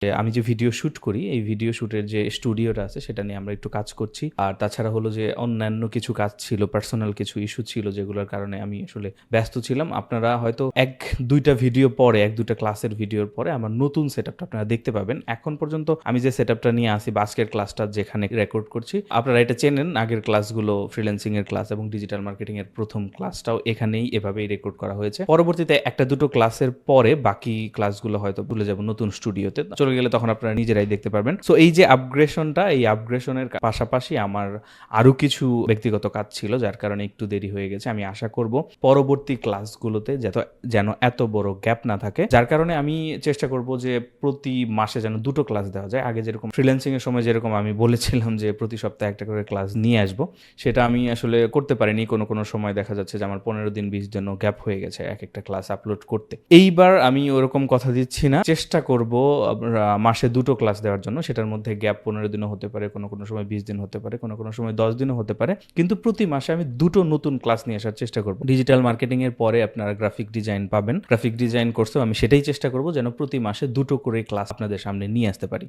আমি যে video shoot করি, এই ভিডিও শুটের যে স্টুডিওটা আছে সেটা নিয়ে আমরা একটু কাজ করছি। আর তাছাড়া হলো যে অন্যান্য কিছু কাজ ছিল, পার্সোনাল কিছু ইস্যু ছিল যেগুলোর কারণে আমি আসলে ব্যস্ত ছিলাম। আপনারা হয়তো ১-২টা ভিডিও পরে, ১-২টা ক্লাসের ভিডিওর পরে আমার নতুন সেটআপটা আপনারা দেখতে পাবেন। এখন পর্যন্ত আমি যে সেটআপটা নিয়ে আসি বা আজকের ক্লাসটা যেখানে রেকর্ড করছি, আপনারা এটা চেনেন। আগের ক্লাসগুলো ফ্রিল্যান্সিং এর ক্লাস এবং ডিজিটাল মার্কেটিং এর ১ম ক্লাসটাও এখানেই এভাবেই রেকর্ড করা হয়েছে। পরবর্তীতে ১-২টো ক্লাসের পরে বাকি ক্লাসগুলো হয়তো ভুলে যাব নতুন স্টুডিওতে। চলে গেলে তখন আপনারা নিজেরাই দেখতে পারবেন। সো এই যে আপগ্রেশনটা, এই আপগ্রেশনের পাশাপাশি আমার আরো কিছু ব্যক্তিগত কাজ ছিল যার কারণে একটু দেরি হয়ে গেছে। আমি আশা করব পরবর্তী ক্লাসগুলোতে যেন এত বড় গ্যাপ না থাকে। যার কারণে আমি চেষ্টা করব যে প্রতি মাসে যেন ২টো ক্লাস দেওয়া যায়। আগে যেরকম ফ্রিল্যান্সিং এর সময় যেরকম আমি বলেছিলাম যে প্রতি সপ্তাহে একটা করে ক্লাস নিয়ে আসবো, সেটা আমি আসলে করতে পারিনি। কোনো সময় দেখা যাচ্ছে যে আমার ১৫ দিন ২০ দিনও গ্যাপ হয়ে গেছে একেকটা ক্লাস আপলোড করতে। এইবার আমি ওরকম কথা দিচ্ছি না। চেষ্টা করব মাসে ২টো ক্লাস দেওয়ার জন্য। সেটার মধ্যে গ্যাপ ১৫ দিনও হতে পারে, কোনো সময় ২০ দিন হতে পারে, কোনো সময় ১০ দিনও হতে পারে। কিন্তু প্রতি মাসে আমি ২টো নতুন ক্লাস নিয়ে আসার চেষ্টা করব। ডিজিটাল মার্কেটিং এর পরে আপনারা গ্রাফিক ডিজাইন পাবেন। গ্রাফিক ডিজাইন কোর্সেও আমি সেটাই চেষ্টা করব যেন প্রতি মাসে ২টো করে ক্লাস আপনাদের সামনে নিয়ে আসতে পারি।